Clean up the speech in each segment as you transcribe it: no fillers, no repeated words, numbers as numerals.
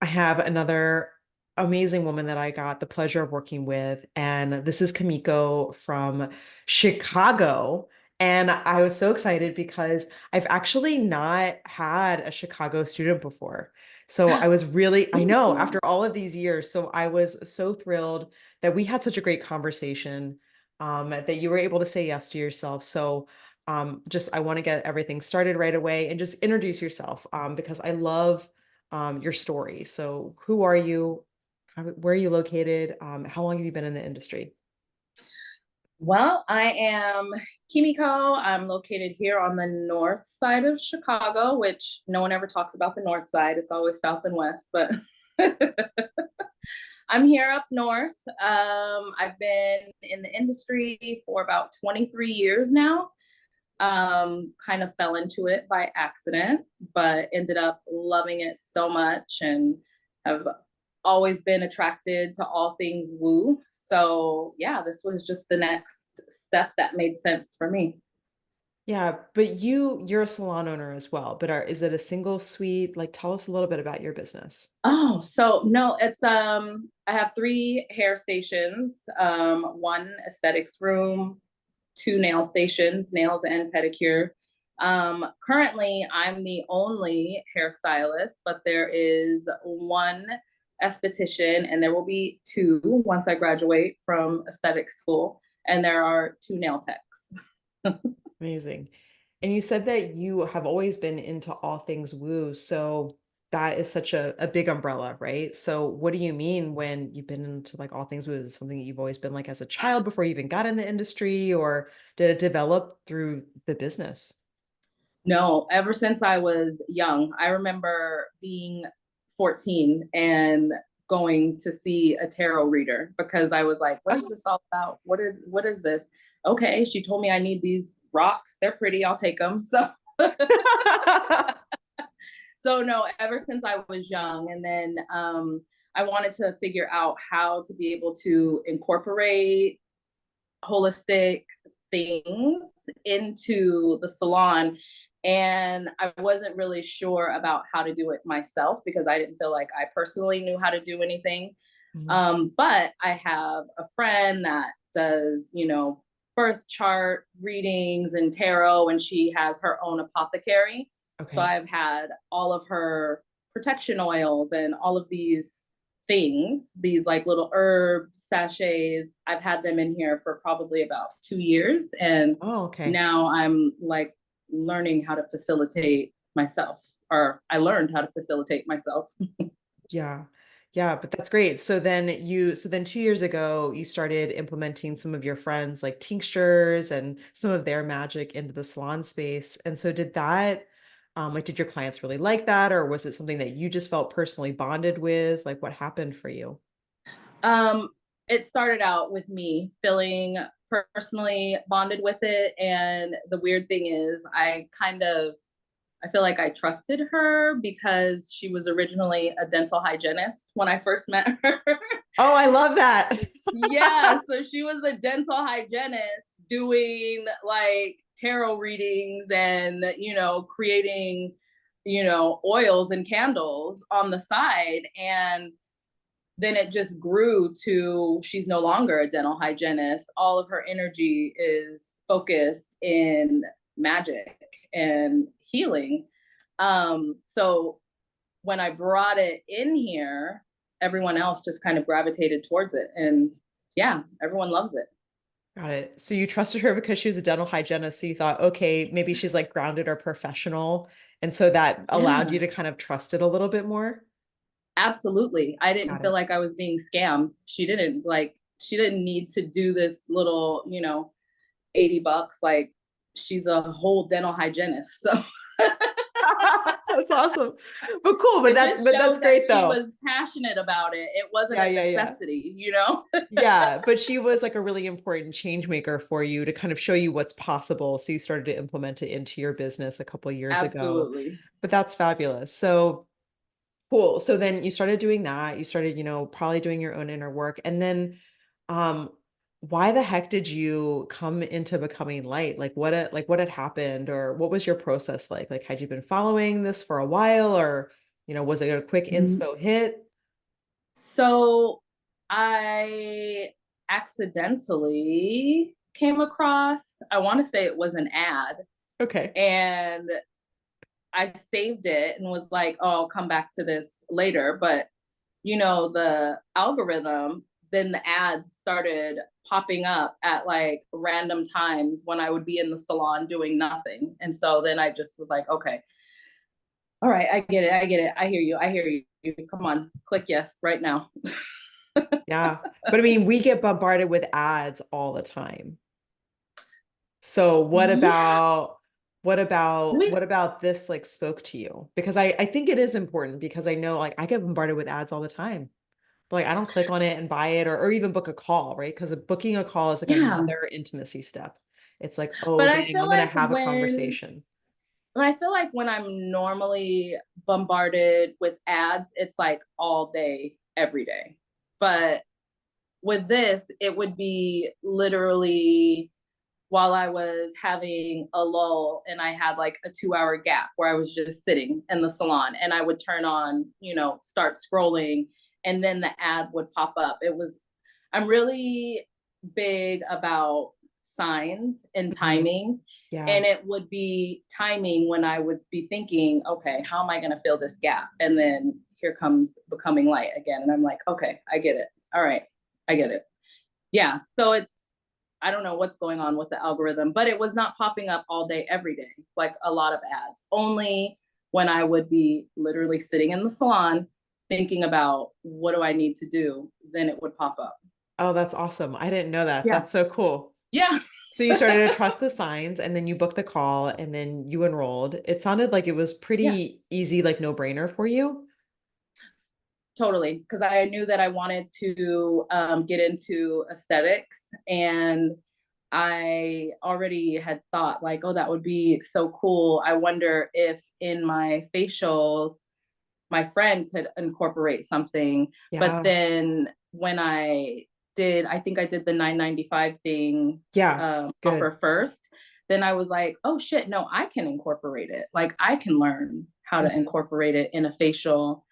have another amazing woman that I got the pleasure of working with, and this is Kimiko from Chicago. And I was so excited because I've actually not had a Chicago student before. So I was really, I know, after all of these years, so I was so thrilled that we had such a great conversation, that you were able to say yes to yourself. So just I want to get everything started right away and just introduce yourself, because I love your story. So who are you? Where are you located? How long have you been in the industry? Well, I am Kimiko. I'm located here on the north side of Chicago, which no one ever talks about the north side. It's always south and west, but I'm here up north. I've been in the industry for about 23 years now. Kind of fell into it by accident, but ended up loving it so much and have always been attracted to all things woo. So yeah, this was just the next step that made sense for me. Yeah, but you're a salon owner as well. But is it a single suite? Like, tell us a little bit about your business. Oh, so no, it's I have three hair stations, one aesthetics room, two nail stations, nails and pedicure. Currently, I'm the only hairstylist, but there is one esthetician, and there will be two once I graduate from aesthetic school, and there are two nail techs. Amazing. And you said that you have always been into all things woo. So that is such a big umbrella, right? So what do you mean when you've been into like all things woo? Is it something that you've always been like as a child before you even got in the industry, or did it develop through the business? No, ever since I was young, I remember being 14 and going to see a tarot reader because I was like, what is this all about? What is this? Okay, she told me I need these rocks. They're pretty. I'll take them. So no, ever since I was young, and then I wanted to figure out how to be able to incorporate holistic things into the salon. And I wasn't really sure about how to do it myself because I didn't feel like I personally knew how to do anything. Mhm. But I have a friend that does, birth chart readings and tarot, and she has her own apothecary. So Okay. I've had all of her protection oils and all of these things, these like little herb sachets. I've had them in here for probably about 2 years. And Oh, okay. now I'm like learning how to facilitate myself, or I learned how to facilitate myself. Yeah. Yeah, but that's great. So then 2 years ago, you started implementing some of your friends like tinctures and some of their magic into the salon space. And so did that, like, did your clients really like that, or was it something that you just felt personally bonded with? Like, what happened for you? Um, it started out with me feeling personally bonded with it. And the weird thing is, I feel like I trusted her because she was originally a dental hygienist when I first met her. Oh, I love that. Yeah, so she was a dental hygienist doing like tarot readings and, creating, oils and candles on the side. And then it just grew to she's no longer a dental hygienist. All of her energy is focused in magic and healing. So when I brought it in here, everyone else just kind of gravitated towards it. And yeah, everyone loves it. Got it. So you trusted her because she was a dental hygienist. So you thought, okay, maybe she's like grounded or professional. And so that allowed you Yeah, to kind of trust it a little bit more. absolutely. I didn't Got feel it. like I was being scammed. She didn't need to do this little, $80. Like she's a whole dental hygienist. So That's awesome. But cool, it but just that's showed that great she though. was passionate about it. It wasn't Yeah, a yeah, yeah. necessity. Yeah, but she was like a really important change maker for you to kind of show you what's possible. So you started to implement it into your business a couple of years ago. Absolutely. But that's fabulous. So cool. So then you started doing that. You started, probably doing your own inner work. And then um why the heck did you come into becoming light? Like what had happened, or what was your process like? Like, had you been following this for a while, or Was it a quick Mhm. inspo hit? So I accidentally came across, I want to say it was an ad, Okay. and I saved it and was like, oh, I'll come back to this later. But, the algorithm, then the ads started popping up at like random times when I would be in the salon doing nothing. And so then I just was like, okay, all right, I get it. I get it. I hear you. I hear you. Come on, click yes right now. Yeah. But I mean, we get bombarded with ads all the time. So Yeah. what about this like spoke to you? Because I think it is important because I know like I get bombarded with ads all the time. But like I don't click on it and buy it or even book a call, right? Because booking a call is like Yeah. another intimacy step. It's like, oh But I dang, feel I'm gonna like have a conversation. when I'm normally bombarded with ads, it's like all day, every day. But with this, it would be literally while I was having a lull and I had like a 2 hour gap where I was just sitting in the salon and I would turn on, start scrolling and then the ad would pop up. I'm really big about signs and Mhm. timing. And Yeah. it would be timing when I would be thinking, okay, how am I going to fill this gap? And then here comes becoming light again. And I'm like, okay, I get it. All right, I get it. Yeah. So I don't know what's going on with the algorithm, but it was not popping up all day, every day, like a lot of ads. Only when I would be literally sitting in the salon thinking about what do I need to do, then it would pop up. Oh, that's awesome. I didn't know that. Yeah. That's so cool. Yeah. So you started to trust the signs and then you booked the call and then you enrolled. It sounded like it was Yeah. pretty easy, like no brainer for you. Totally. Because I knew that I wanted to get into aesthetics, and I already had thought, like, oh, that would be so cool. I wonder if in my facials, my friend could incorporate something. But Yeah. then when I think I did the 995 thing Yeah. Good. offer first. Then I was like, oh shit, no, I can incorporate it. Like I can learn how to Mhm. incorporate it in a facial.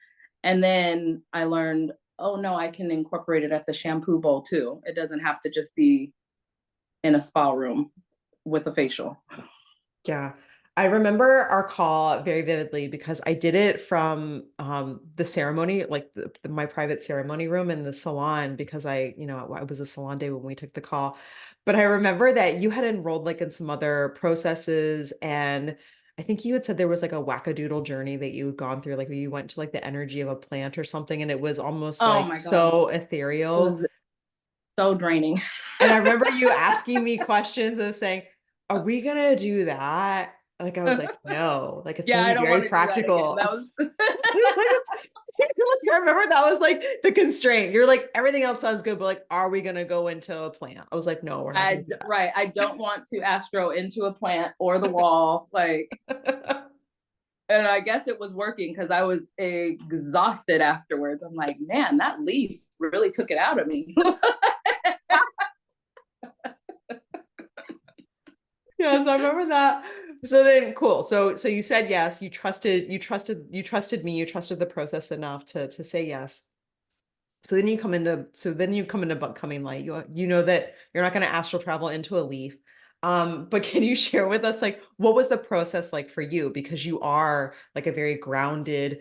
And then I learned, oh no, I can incorporate it at the shampoo bowl too. It doesn't have to just be in a spa room with a facial. Yeah. I remember our call very vividly because I did it from the ceremony, like my private ceremony room in the salon because I was a salon day when we took the call. But I remember that you had enrolled like in some other processes and I think you had said there was like a wackadoodle journey that you had gone through, like you went to like the energy of a plant or something and it was almost Oh like my God. so It ethereal. was so draining. And I remember you asking me questions of saying, are we gonna do that? Like I was like, no, like it's Yeah, gonna I be don't very want to do that again. practical. That was I remember that was like the constraint. You're like, everything else sounds good, but like, are we gonna go into a plant? I was like, no, we're not gonna do right. I don't want to astro into a plant or the wall. Like, that. and I guess it was working because I was exhausted afterwards. I'm like, man, that leaf really took it out of me. Yes, I remember that. So then cool. So you said yes, you trusted me, you trusted the process enough to say yes. So then you come into becoming light. You know that you're not going to astral travel into a leaf. But can you share with us like what was the process like for you? Because you are like a very grounded,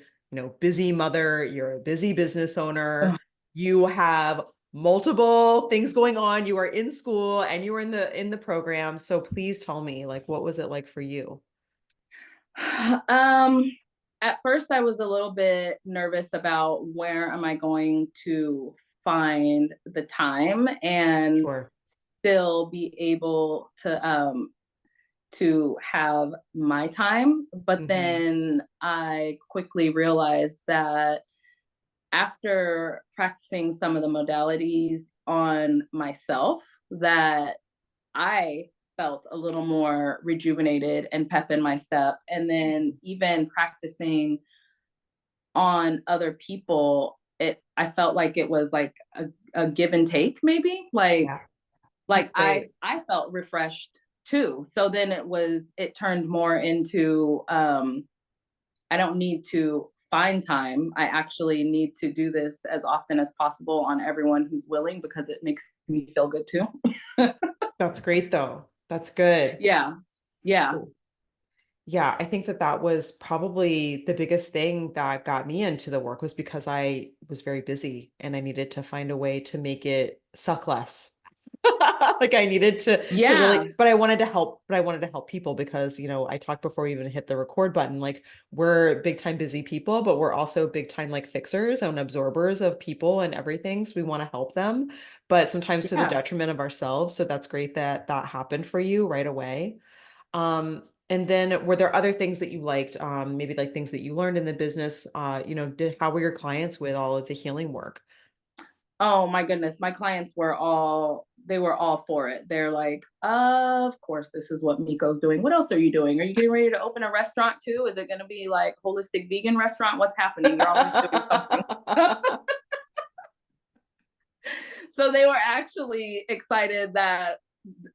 busy mother, you're a busy business owner, you have multiple things going on, you are in school and you were in the program. So please tell me, like, what was it like for you? um, at first, I was a little bit nervous about where am I going to find the time and Sure. still be able to have my time. But Hmm. then I quickly realized that after practicing some of the modalities on myself, that I felt a little more rejuvenated and pep in my step. And then even practicing on other people, I felt like it was like a give and take, maybe. Like Yeah, like that's I great. I felt refreshed too. So then it turned more into I don't need to find time. I actually need to do this as often as possible on everyone who's willing because it makes me feel good too. That's great though. That's good. Yeah. Yeah. Yeah, I think that that was probably the biggest thing that got me into the work was because I was very busy and I needed to find a way to make it suck less. Like I needed to Yeah. really, but I wanted to help, but I wanted to help people because, I talked before we even hit the record button, like we're big time busy people, but we're also big time like fixers and absorbers of people and everything. So we want to help them, but sometimes to the Yeah. detriment of ourselves. So that's great that that happened for you right away. And then were there other things that you liked, maybe like things that you learned in the business? How were your clients with all of the healing work? Oh my goodness, my clients were all for it. They're like, of course, this is what Miko's doing. What else are you doing? Are you getting ready to open a restaurant too? Is it going to be like holistic vegan restaurant? What's happening? You're always doing something. So they were actually excited that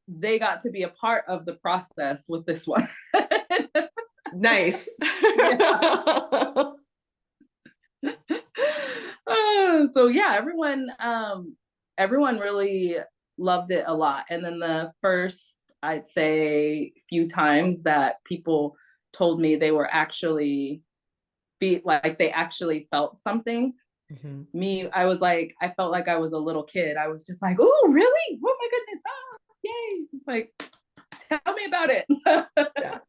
they got to be a part of the process with this one. Nice. Yeah. So yeah, everyone really loved it a lot. And then the first, I'd say, few times that people told me they were actually be like they actually felt something. Mhm. I was like, I felt like I was a little kid. I was just like, oh, really? Oh my goodness. Oh, yay. Like, tell me about it. Yeah.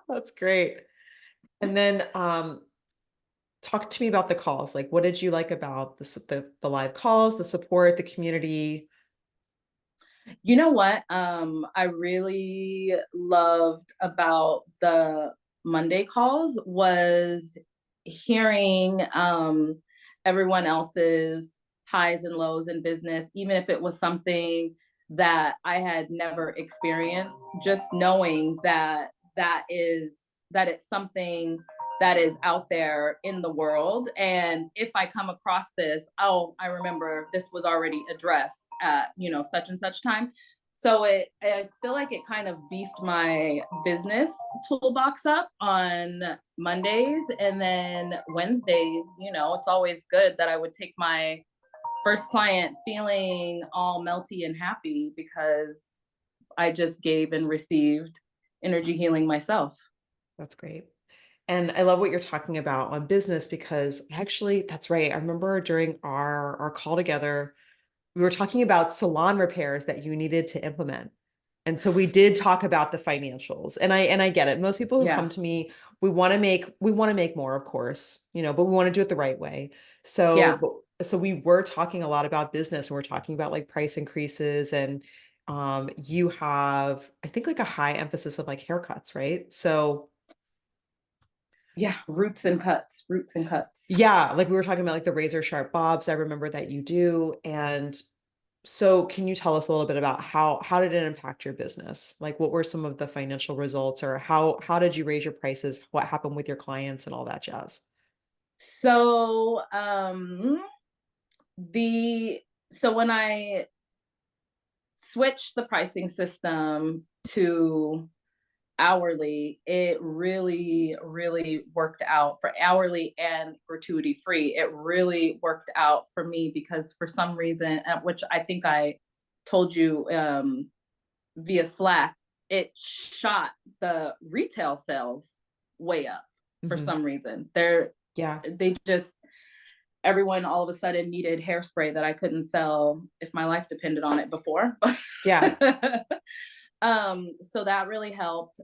That's great. And then talk to me about the calls. Like what did you like about the live calls, the support, the community? You know what? I really loved about the Monday calls was hearing everyone else's highs and lows in business, even if it was something that I had never experienced, just knowing that it's something that is out there in the world. And if I come across this, oh, I remember this was already addressed at, such and such time. So I feel like it kind of beefed my business toolbox up on Mondays. And then Wednesdays, it's always good that I would take my first client feeling all melty and happy because I just gave and received energy healing myself. That's great. And I love what you're talking about on business because actually that's right. I remember during our call together, we were talking about salon repairs that you needed to implement. And so we did talk about the financials. And I get it. Most people who come Yeah. to me, we want to make more, of course, but we want to do it the right way. Yeah. So we were talking a lot about business and we're talking about like price increases and you have I think like a high emphasis of like haircuts, right? So Yeah. Roots and cuts. yeah, like we were talking about like the razor sharp bobs. I remember that you do. And so can you tell us a little bit about how did it impact your business? Like what were some of the financial results or how did you raise your prices? What happened with your clients and all that jazz? So the so when I switched the pricing system to hourly, it really, really worked out for hourly and gratuity free. It really worked out for me because for some reason, which I think I told you via Slack, it shot the retail sales way up for Hmm. some reason. Yeah. They just everyone all of a sudden needed hairspray that I couldn't sell if my life depended on it before. Yeah. So that really helped.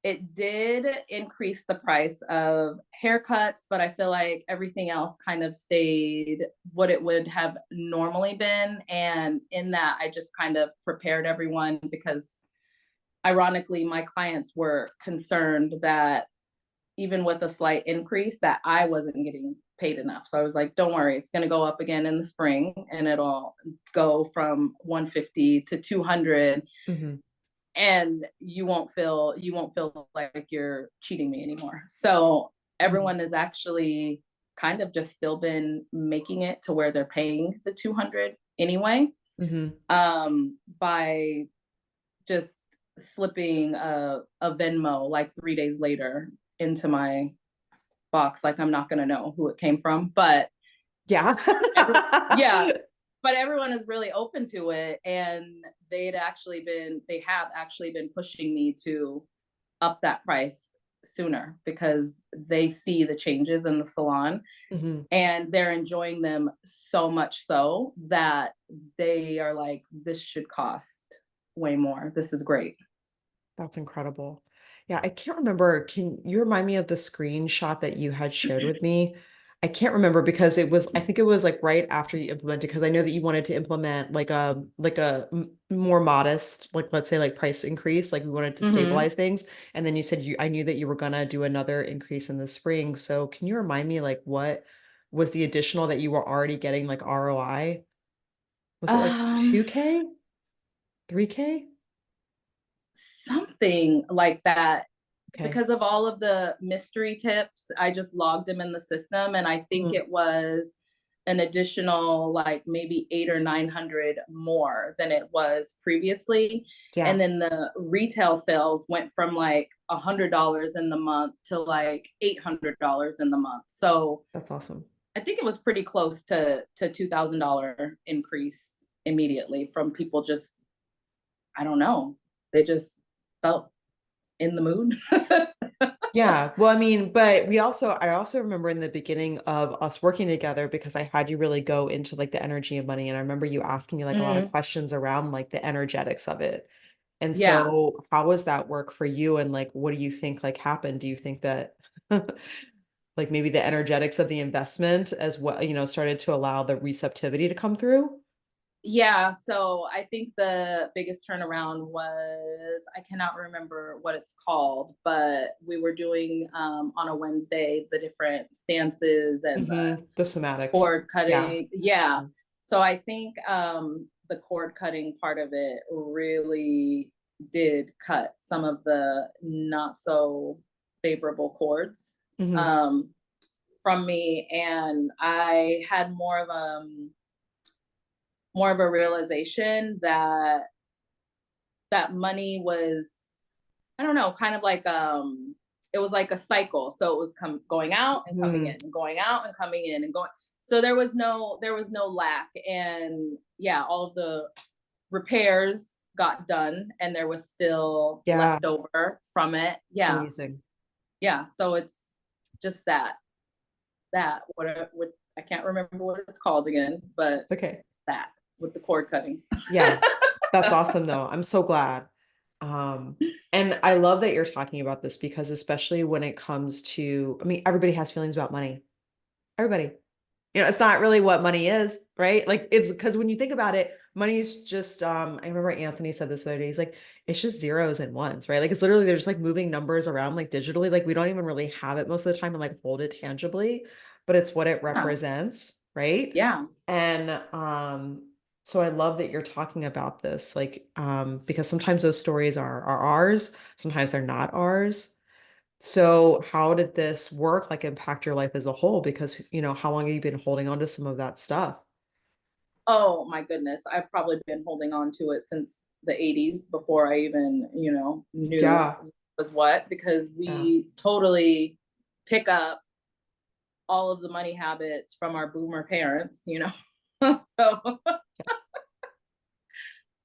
It did increase the price of haircuts, but I feel like everything else kind of stayed what it would have normally been. And in that, I just kind of prepared everyone because ironically, my clients were concerned that even with a slight increase that I wasn't getting paid enough. So I was like, don't worry, it's going to go up again in the spring and it'll go from 150 to 200 Hmm. and you won't feel like you're cheating me anymore. So Hmm. everyone has actually kind of just still been making it to where they're paying the 200 anyway, Hmm. by just slipping a Venmo like 3 days later into my box. Like I'm not going to know who it came from, but Yeah. every, yeah, but everyone is really open to it. And they have actually been pushing me to up that price sooner because they see the changes in the salon Mhm. and they're enjoying them so much so that they are like, this should cost way more. This is great. That's incredible. Yeah, I can't remember. Can you remind me of the screenshot that you had shared with me? I can't remember because I think it was like right after you implemented, because I know that you wanted to implement like a more modest, like let's say like price increase, like we wanted to Mm-hmm. stabilize things. And then you said I knew that you were gonna do another increase in the spring. So can you remind me like what was the additional that you were already getting like ROI? Was it like Um, 2K, 3K? Something like that. Okay. Because of all of the mystery tips, I just logged them in the system, and I think Mhm. it was an additional like maybe 800 or 900 more than it was previously. And Yeah, then the retail sales went from like $100 in the month to like $800 in the month. So that's awesome. I think it was pretty close to $2,000 increase immediately from people just, I don't know, they just felt in the mood. Yeah. Well, I mean, but I also remember in the beginning of us working together because I had you really go into like the energy of money. And I remember you asking me like a lot of Mm-hmm. questions around like the energetics of it. And Yeah. so how was that work for you? And like, what do you think like happened? Do you think that like maybe the energetics of the investment as well, started to allow the receptivity to come through? Yeah, so I think the biggest turnaround was I cannot remember what it's called, but we were doing on a Wednesday the different stances and the The somatics. cord Yeah. cutting. Yeah. So I think the cord cutting part of it really did cut some of the not so favorable cords Hmm. um, from me, and I had more of a realization that that money was, I don't know, kind of like it was like a cycle. So it was going out and coming in Hmm. and going out and coming in and going. So there was no lack. And yeah, all of the repairs got done and there was still Yeah. left over from it. Yeah. Amazing. Yeah. So it's just what I can't remember what it's called again, but It's okay. that with the cord cutting. Yeah. That's awesome though. I'm so glad. Um, and I love that you're talking about this because especially when it comes to, I mean, everybody has feelings about money. Everybody. It's not really what money is, right? Like it's because when you think about it, money is just I remember Anthony said this the other day. He's like, it's just zeros and ones, right? Like it's literally they're just like moving numbers around like digitally. Like we don't even really have it most of the time and like hold it tangibly, but it's what it Yeah. represents, right? Yeah. And so I love that you're talking about this, like because sometimes those stories are ours, sometimes they're not ours. So how did this work like impact your life as a whole? Because, how long have you been holding on to some of that stuff? Oh my goodness. I've probably been holding on to it since the 80s before I even, knew Yeah. was what, because Yeah. we totally pick up all of the money habits from our boomer parents, so,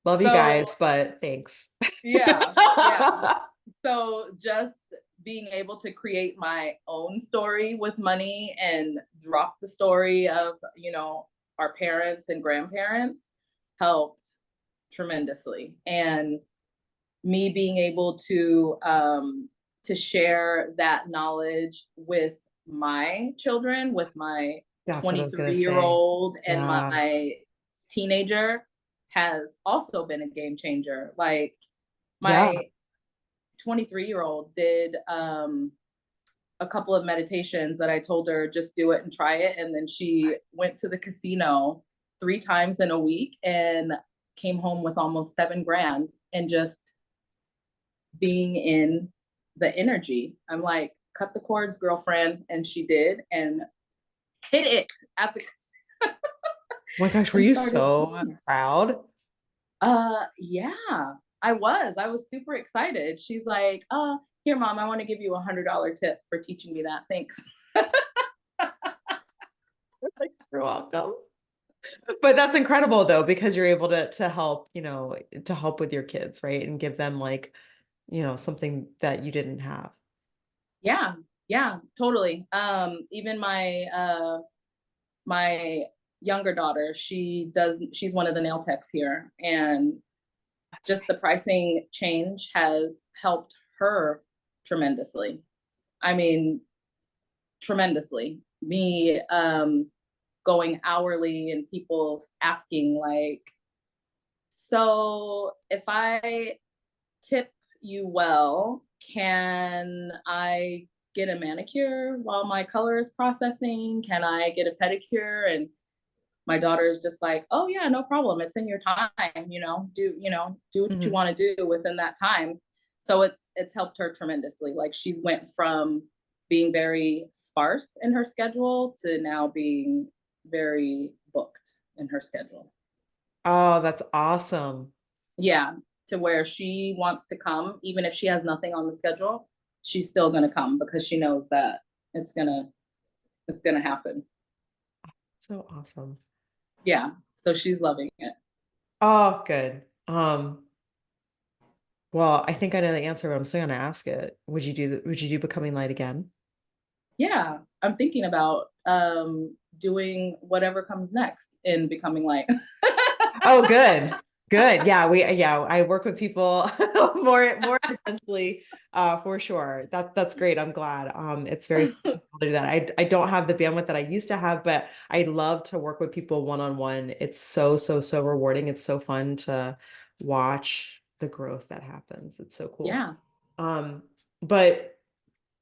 Love you so guys, but thanks. yeah, yeah. So just being able to create my own story with money and drop the story of, our parents and grandparents helped tremendously. And me being able to share that knowledge with my children, with my That's what I was gonna 23-year say. old and Yeah. my teenager has also been a game changer. Like Yeah. my 23-year old did a couple of meditations that I told her just do it and try it, and then she went to the casino 3 times in a week and came home with almost 7 grand and just being in the energy. I'm like, cut the cords, girlfriend. And she did and hit it at the Oh my gosh, were and you started so doing. proud? Yeah, I was super excited. She's like, here, mom, I want to give you $100 tip for teaching me that. Thanks. You're welcome. But that's incredible though, because you're able to help, to help with your kids, right? And give them like, something that you didn't have. Yeah, yeah, totally. Even my younger daughter, she's one of the nail techs here, and That's just the pricing change has helped her tremendously. I mean, tremendously. Me going hourly and people asking like, so if I tip you well, can I get a manicure while my color is processing? Can I get a pedicure? And my daughter is just like, oh yeah, no problem. It's in your time, do what you right. want to do within that time. So it's helped her tremendously. Like she went from being very sparse in her schedule to now being very booked in her schedule. Oh, that's awesome. Yeah, to where she wants to come, even if she has nothing on the schedule, she's still gonna come because she knows that it's gonna it's gonna happen. So awesome. Yeah, so she's loving it. Oh, good. Well, I think I know the answer, but I'm still gonna ask it. Would you do Becoming Light again? Yeah, I'm thinking about doing whatever comes next in becoming light. Oh, good. Good. Yeah, I work with people more intensely, for sure. That's great. I'm glad. It's very fun to be able to do that. I don't have the bandwidth that I used to have, but I love to work with people one-on-one. It's so rewarding. It's so fun to watch the growth that happens. It's so cool. Yeah, Um, but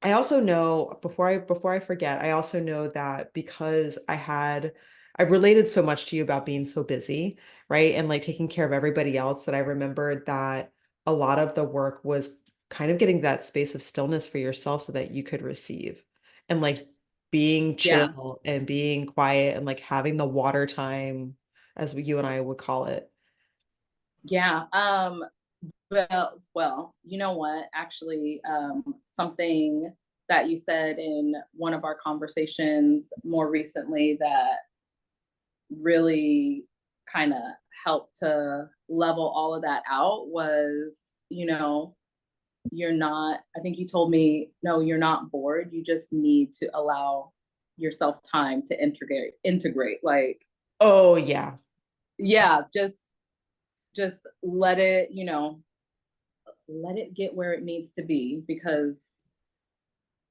I also know before I forget, I also know that because I've related so much to you about being so busy, right? And like taking care of everybody else, that I remembered that a lot of the work was kind of getting that space of stillness for yourself so that you could receive, and like being yeah, chill and being quiet and like having the water time, as you and I would call it. yeah. Well, you know what? Actually, something that you said in one of our conversations more recently that really kind of helped to level all of that out was, you know, you're not, I think you told me, no, you're not bored. You just need to allow yourself time to integrate. Like, Oh yeah. yeah, just let it, let it get where it needs to be because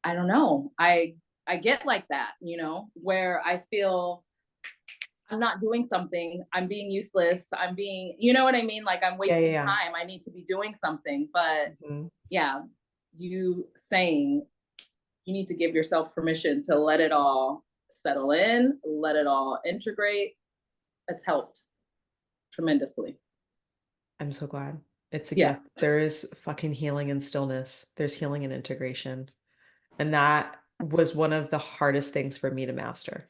I don't know. I get like that, where I feel I'm not doing something, I'm being useless, I'm being, you know what I mean? Like I'm Yeah, yeah, wasting yeah. time. I need to be doing something. But Mhm. yeah, you saying you need to give yourself permission to let it all settle in, let it all integrate. It's helped tremendously. I'm so glad. It's a Yeah. gift. There is fucking healing and stillness. There's healing and integration. And that was one of the hardest things for me to master.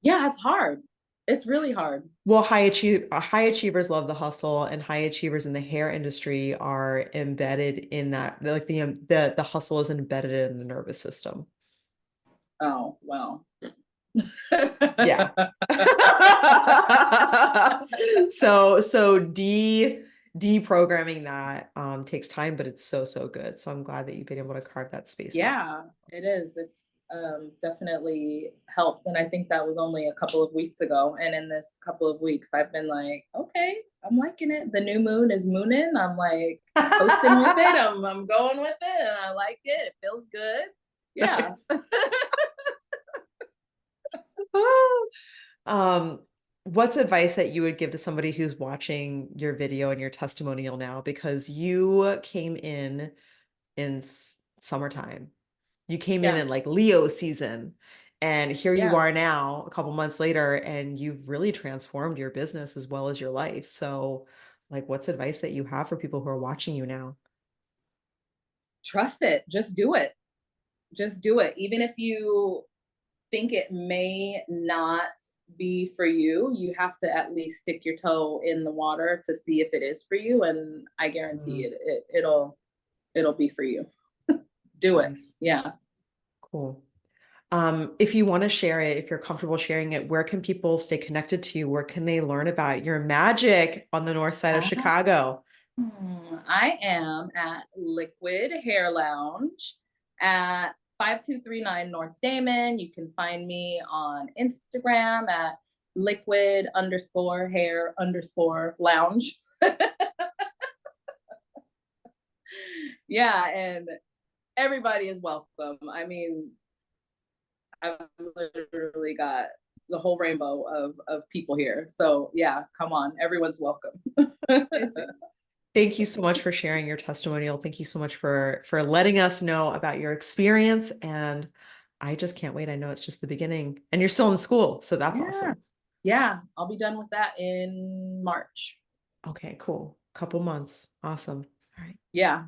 Yeah, it's hard. It's really hard. Well, high achievers love the hustle, and high achievers in the hair industry are embedded in that. Like the hustle is embedded in the nervous system. Oh, well. Yeah. So deprogramming that takes time, but it's so good. So I'm glad that you've been able to carve that space out. Yeah, it is. It's definitely helped. And I think that was only a couple of weeks ago. And in this couple of weeks, I've been like, okay, I'm liking it. The new moon is mooning. I'm like coasting with it. I'm going with it. And I like it. It feels good. Yeah. Um, what's advice that you would give to somebody who's watching your video and your testimonial now? Because you came in summertime. You came in Yeah. like Leo season, and here you Yeah. are now, a couple months later, and you've really transformed your business as well as your life. So, like, what's advice that you have for people who are watching you now? Trust it. Just do it. Just do it. Even if you think it may not be for you, you have to at least stick your toe in the water to see if it is for you. And I guarantee Mm, it'll be for you. Do it. nice. Yeah. Cool. If you want to share it, if you're comfortable sharing it, where can people stay connected to you? Where can they learn about your magic on the north side of Chicago? I am at Liquid Hair Lounge at 5239 North Damon. You can find me on Instagram at liquid underscore hair underscore lounge. Yeah, and everybody is welcome. I mean, I've literally got the whole rainbow of people here. So yeah, come on, everyone's welcome. Thank you so much for sharing your testimonial. Thank you so much for letting us know about your experience. And I just can't wait. I know it's just the beginning. And you're still in school, so that's Yeah. awesome. Yeah, I'll be done with that in March. Okay, cool. Couple months. Awesome. All right. Yeah.